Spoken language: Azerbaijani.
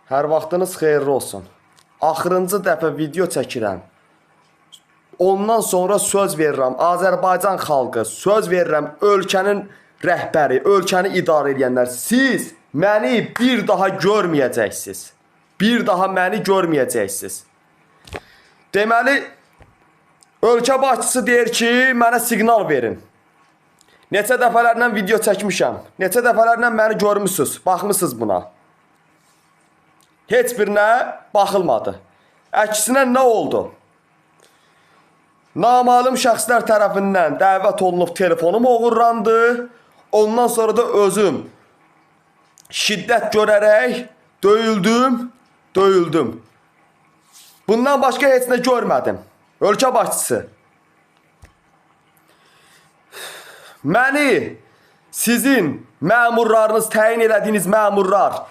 Hər vaxtınız xeyirli olsun. Axırıncı dəfə video çəkirəm. Ondan sonra söz verirəm Azərbaycan xalqı, söz verirəm ölkənin rəhbəri, ölkəni idarə edənlər. Siz məni bir daha görməyəcəksiniz. Bir daha məni görməyəcəksiniz. Deməli, ölkə başçısı deyir ki, mənə siqnal verin. Neçə dəfələrlə video çəkmişəm. Neçə dəfələrlə məni görmüsünüz, baxmısınız buna. Heç birinə baxılmadı. Əksinə nə oldu? Namalum şəxslər tərəfindən dəvət olunub telefonum oğurlandı. Ondan sonra da özüm şiddət görərək döyüldüm. Bundan başqa heç nə görmədim. Ölkə başçısı. Məni sizin məmurlarınız, təyin elədiyiniz məmurlar